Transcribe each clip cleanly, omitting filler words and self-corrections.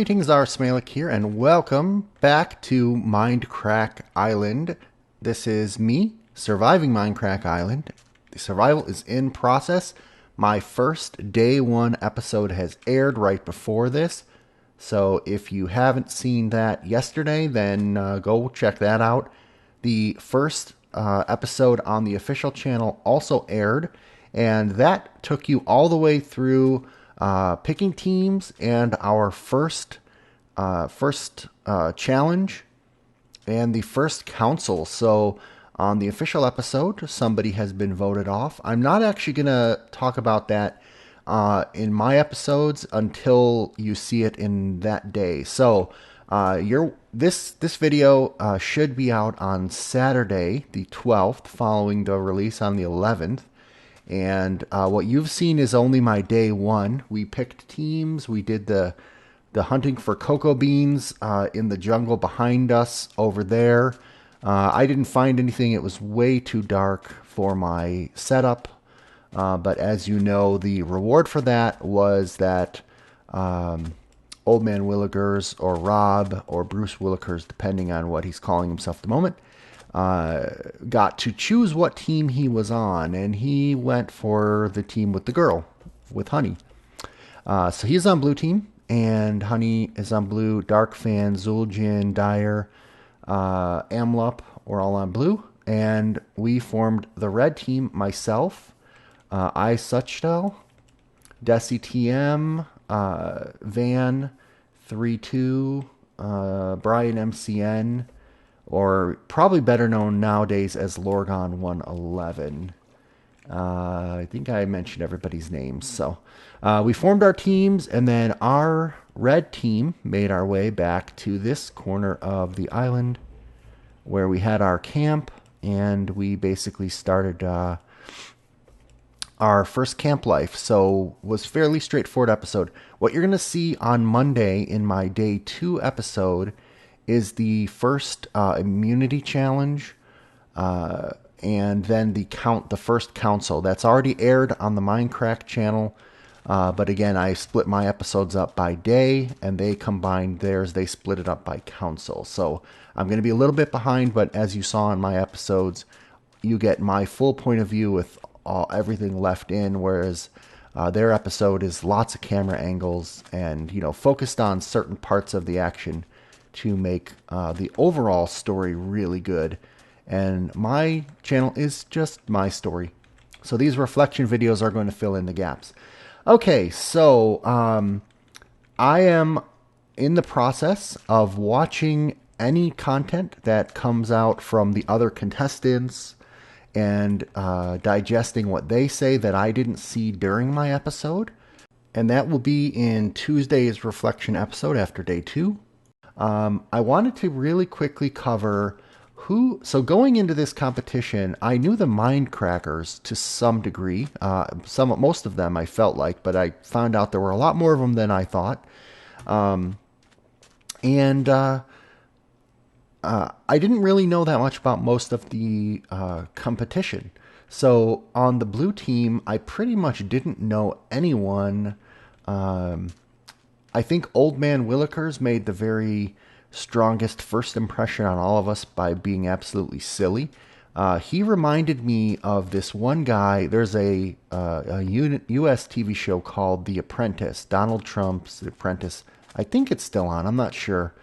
Greetings, R. Smalek here, and welcome back to Mindcrack Island. This is me, surviving Mindcrack Island. The survival is in process. My first day one episode has aired right before this, so if you haven't seen that yesterday, then go check that out. The first episode on the official channel also aired, and that took you all the way through picking teams and our first challenge and the first council. So on the official episode, somebody has been voted off. I'm not actually going to talk about that in my episodes until you see it in that day. So this video should be out on Saturday, the 12th, following the release on the 11th. And what you've seen is only my day one. We picked teams. We did the hunting for cocoa beans in the jungle behind us over there. I didn't find anything. It was way too dark for my setup. But as you know, the reward for that was that Old Man Willikers or Rob or Bruce Willikers, depending on what he's calling himself at the moment, got to choose what team he was on, and he went for the team with the girl, with Honey. So he's on blue team, and Honey is on blue. Dark Fan, Zul'jin, Dyer, Amlup were all on blue, and we formed the red team. Myself, I Suchdell, Desi TM, Van, 3-2, Brian MCN, or probably better known nowadays as Lorgon 111. I think I mentioned everybody's names. So we formed our teams, and then our red team made our way back to this corner of the island where we had our camp, and we basically started our first camp life. So it was a fairly straightforward episode. What you're going to see on Monday in my day 2 episode is the first immunity challenge, and then the first council. That's already aired on the Mindcrack channel, but again, I split my episodes up by day, and they combined theirs. They split it up by council. So I'm going to be a little bit behind, but as you saw in my episodes, you get my full point of view with everything left in, whereas their episode is lots of camera angles and, focused on certain parts of the action to make the overall story really good. And my channel is just my story. So these reflection videos are going to fill in the gaps. Okay, so I am in the process of watching any content that comes out from the other contestants and digesting what they say that I didn't see during my episode. And that will be in Tuesday's reflection episode after day 2. I wanted to really quickly cover so going into this competition, I knew the Mindcrackers to some degree, most of them I felt like, but I found out there were a lot more of them than I thought. I didn't really know that much about most of the competition. So on the blue team, I pretty much didn't know anyone. I think Old Man Willikers made the very strongest first impression on all of us by being absolutely silly. He reminded me of this one guy. There's a U.S. TV show called The Apprentice, Donald Trump's The Apprentice. I think it's still on. I'm not sure.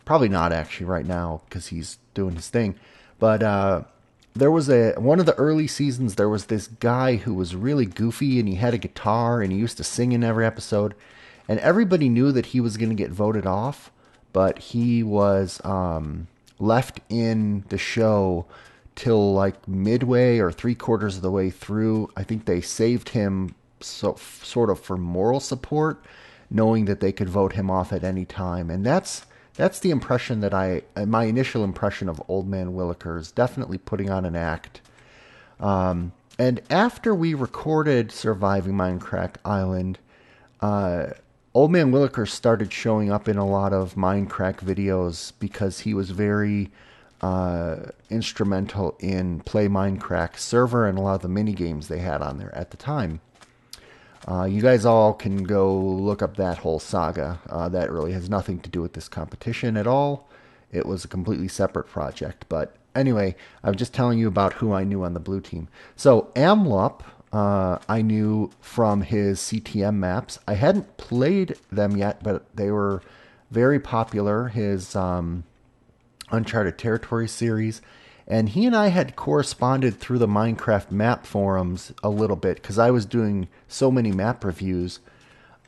Probably not actually right now because he's doing his thing. But there was one of the early seasons, there was this guy who was really goofy, and he had a guitar, and he used to sing in every episode. And everybody knew that he was going to get voted off, but he was left in the show till like midway or 3/4 of the way through. I think they saved him sort of for moral support, knowing that they could vote him off at any time. And that's the impression that my initial impression of Old Man Willikers, definitely putting on an act. And after we recorded Surviving Mindcrack Island, Old Man Willikers started showing up in a lot of Mindcrack videos because he was very instrumental in Play Mindcrack server and a lot of the mini games they had on there at the time. You guys all can go look up that whole saga. That really has nothing to do with this competition at all. It was a completely separate project. But anyway, I'm just telling you about who I knew on the blue team. So Amlup, I knew from his CTM maps. I hadn't played them yet, but they were very popular. His Uncharted Territory series. And he and I had corresponded through the Minecraft map forums a little bit because I was doing so many map reviews,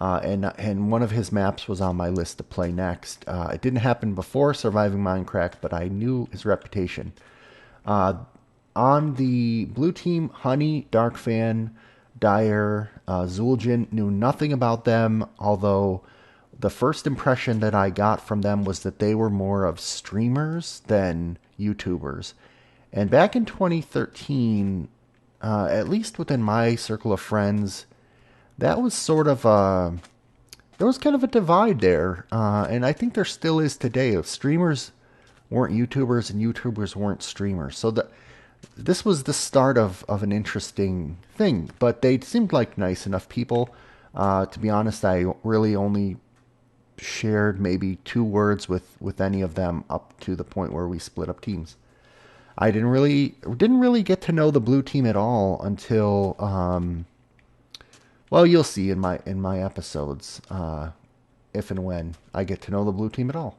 and one of his maps was on my list to play next. It didn't happen before Surviving Minecraft, but I knew his reputation. Uh, on the blue team, Honey, Darkfan, Dyer, Zul'jin, knew nothing about them, although the first impression that I got from them was that they were more of streamers than YouTubers. And back in 2013, at least within my circle of friends, that was sort of a there was kind of a divide there, and I think there still is today. Streamers weren't YouTubers, and YouTubers weren't streamers. So this was the start of an interesting thing. But they seemed like nice enough people. To be honest, I really only shared maybe 2 words with any of them up to the point where we split up teams. I didn't really get to know the blue team at all until well, you'll see in my episodes if and when I get to know the blue team at all.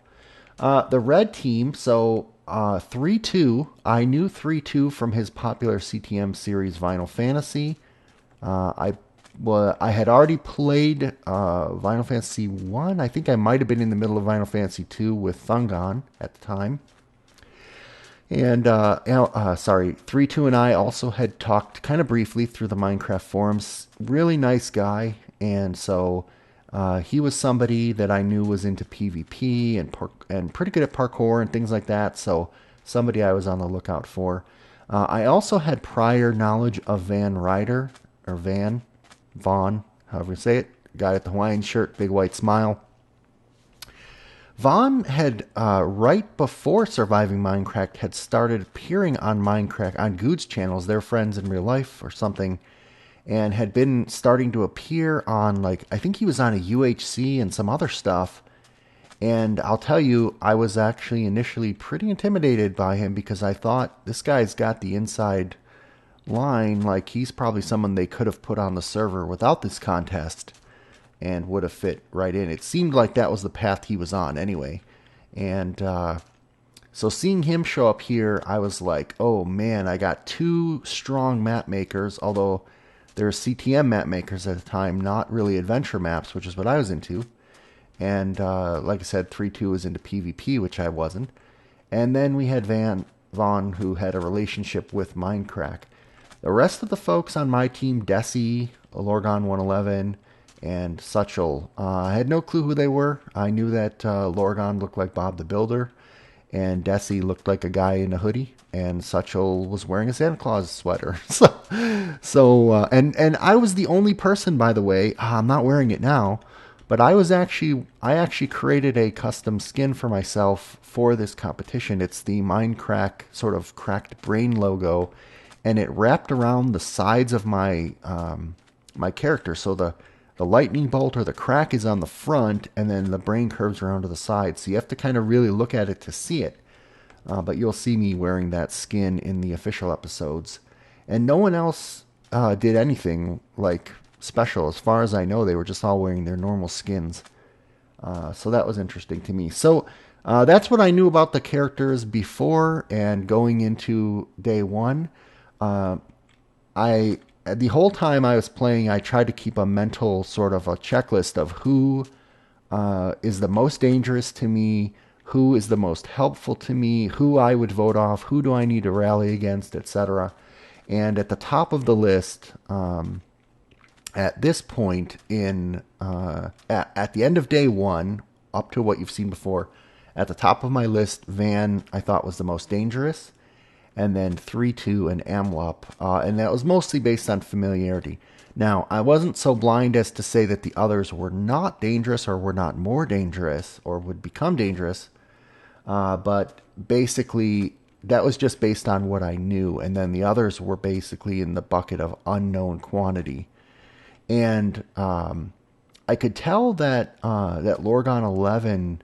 The red team, so 3-2. I knew 3-2 from his popular CTM series Vinyl Fantasy. I I had already played Final Fantasy 1. I think I might have been in the middle of Final Fantasy 2 with Thungon at the time. And, 3-2 and I also had talked kind of briefly through the Minecraft forums. Really nice guy. And so he was somebody that I knew was into PvP and pretty good at parkour and things like that. So somebody I was on the lookout for. I also had prior knowledge of Van Ryder, or Vaughn, however you say it. Guy with the Hawaiian shirt, big white smile. Vaughn had, right before Surviving Minecraft, had started appearing on Mindcrack, on Good's channels, their friends in real life or something, and had been starting to appear on, like, I think he was on a UHC and some other stuff. And I'll tell you, I was actually initially pretty intimidated by him because I thought, this guy's got the inside line, like he's probably someone they could have put on the server without this contest and would have fit right in. It seemed like that was the path he was on anyway. And so seeing him show up here, I was like, oh man, I got two strong map makers, although they're CTM map makers at the time, not really adventure maps, which is what I was into. And like I said, 3-2 was into PvP, which I wasn't. And then we had Vaughn, who had a relationship with Mindcrack. The rest of the folks on my team, Desi, Lorgon 111, and Suchel, I had no clue who they were. I knew that Lorgon looked like Bob the Builder, and Desi looked like a guy in a hoodie, and Suchel was wearing a Santa Claus sweater. And I was the only person, by the way. I'm not wearing it now, but I actually created a custom skin for myself for this competition. It's the Mindcrack sort of cracked brain logo, and it wrapped around the sides of my my character. So the lightning bolt or the crack is on the front, and then the brain curves around to the side. So you have to kind of really look at it to see it. But you'll see me wearing that skin in the official episodes. And no one else did anything like special. As far as I know, they were just all wearing their normal skins. So that was interesting to me. So that's what I knew about the characters before and going into day one. The whole time I was playing, I tried to keep a mental sort of a checklist of who is the most dangerous to me, who is the most helpful to me, who I would vote off, who do I need to rally against, etc. And at the top of the list, at this point at the end of day one, up to what you've seen before, at the top of my list, Van I thought was the most dangerous, and then 3-2 and Amlup, and that was mostly based on familiarity. Now, I wasn't so blind as to say that the others were not dangerous or were not more dangerous or would become dangerous, but basically that was just based on what I knew, and then the others were basically in the bucket of unknown quantity. And I could tell that Lorgon 11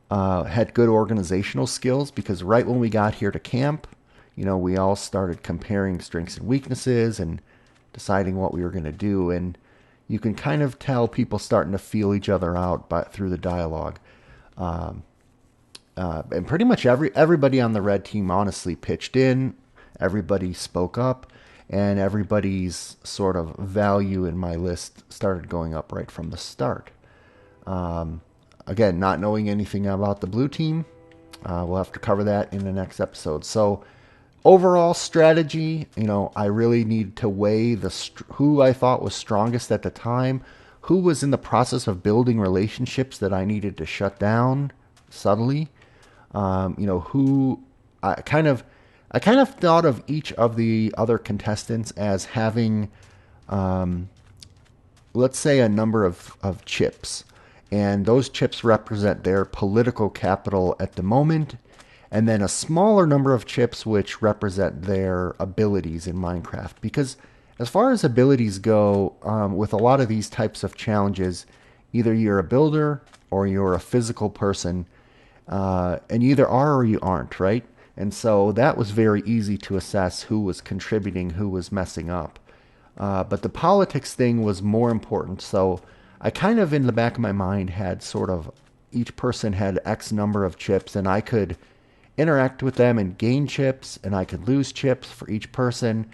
had good organizational skills because right when we got here to camp, we all started comparing strengths and weaknesses and deciding what we were going to do. And you can kind of tell people starting to feel each other out through the dialogue. Um, and pretty much everybody on the red team honestly pitched in. Everybody spoke up, and everybody's sort of value in my list started going up right from the start. Um, Again, not knowing anything about the blue team, we'll have to cover that in the next episode. So, overall strategy, I really need to weigh who I thought was strongest at the time, who was in the process of building relationships that I needed to shut down subtly. Who I kind of thought of each of the other contestants as having, um, let's say, a number of chips. And those chips represent their political capital at the moment, and then a smaller number of chips which represent their abilities in Minecraft. Because as far as abilities go, with a lot of these types of challenges, either you're a builder or you're a physical person, and you either are or you aren't, right? And so that was very easy to assess who was contributing, who was messing up. But the politics thing was more important. So I kind of, in the back of my mind, had sort of each person had X number of chips, and I could interact with them and gain chips, and I could lose chips for each person.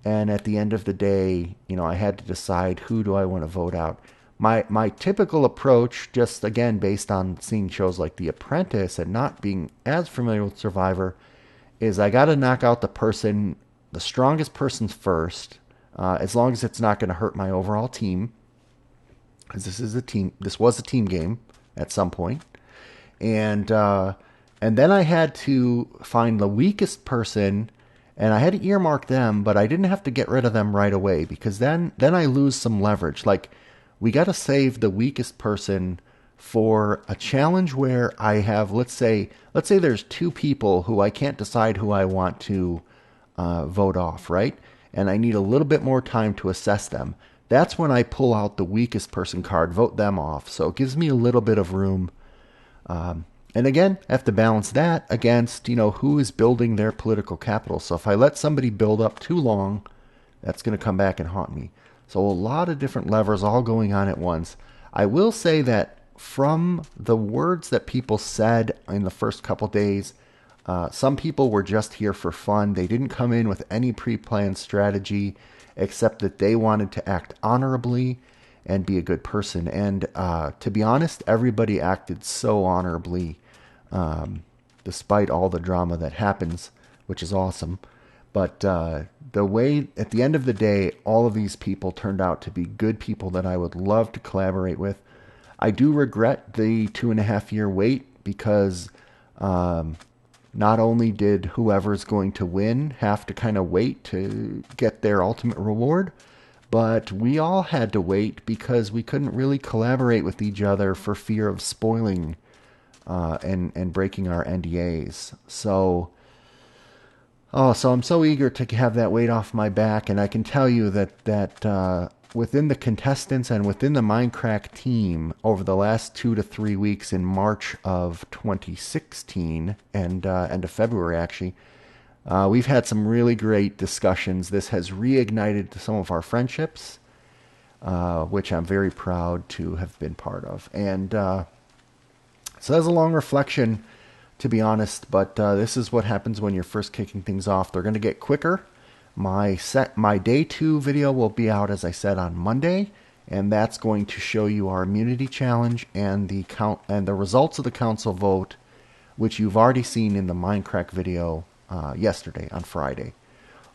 And at the end of the day, I had to decide who do I want to vote out. My typical approach, just again based on seeing shows like The Apprentice and not being as familiar with Survivor, is I got to knock out the strongest person first, as long as it's not going to hurt my overall team, because this was a team game at some point, and then I had to find the weakest person, and I had to earmark them, but I didn't have to get rid of them right away because then I lose some leverage. Like, we got to save the weakest person for a challenge where I have, let's say there's two people who I can't decide who I want to vote off, right? And I need a little bit more time to assess them. That's when I pull out the weakest person card, vote them off. So it gives me a little bit of room. And again, I have to balance that against, who is building their political capital. So if I let somebody build up too long, that's going to come back and haunt me. So a lot of different levers all going on at once. I will say that from the words that people said in the first couple days, some people were just here for fun. They didn't come in with any pre-planned strategy, except that they wanted to act honorably and be a good person. And to be honest, everybody acted so honorably, despite all the drama that happens, which is awesome. But the way, at the end of the day, all of these people turned out to be good people that I would love to collaborate with. I do regret the 2.5 year wait because not only did whoever's going to win have to kind of wait to get their ultimate reward, but we all had to wait because we couldn't really collaborate with each other for fear of spoiling and breaking our NDAs. So I'm so eager to have that weight off my back, and I can tell you that within the contestants and within the Mindcrack team over the last 2 to 3 weeks in March of 2016 and end of February actually, we've had some really great discussions. This has reignited some of our friendships, which I'm very proud to have been part of. And so that's a long reflection, to be honest, but this is what happens when you're first kicking things off. They're going to get quicker. My day 2 video will be out, as I said, on Monday, and that's going to show you our immunity challenge and the results of the council vote, which you've already seen in the Mindcrack video yesterday on Friday.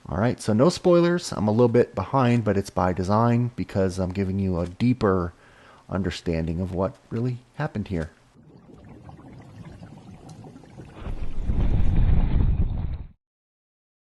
All right, so no spoilers. I'm a little bit behind, but it's by design because I'm giving you a deeper understanding of what really happened here.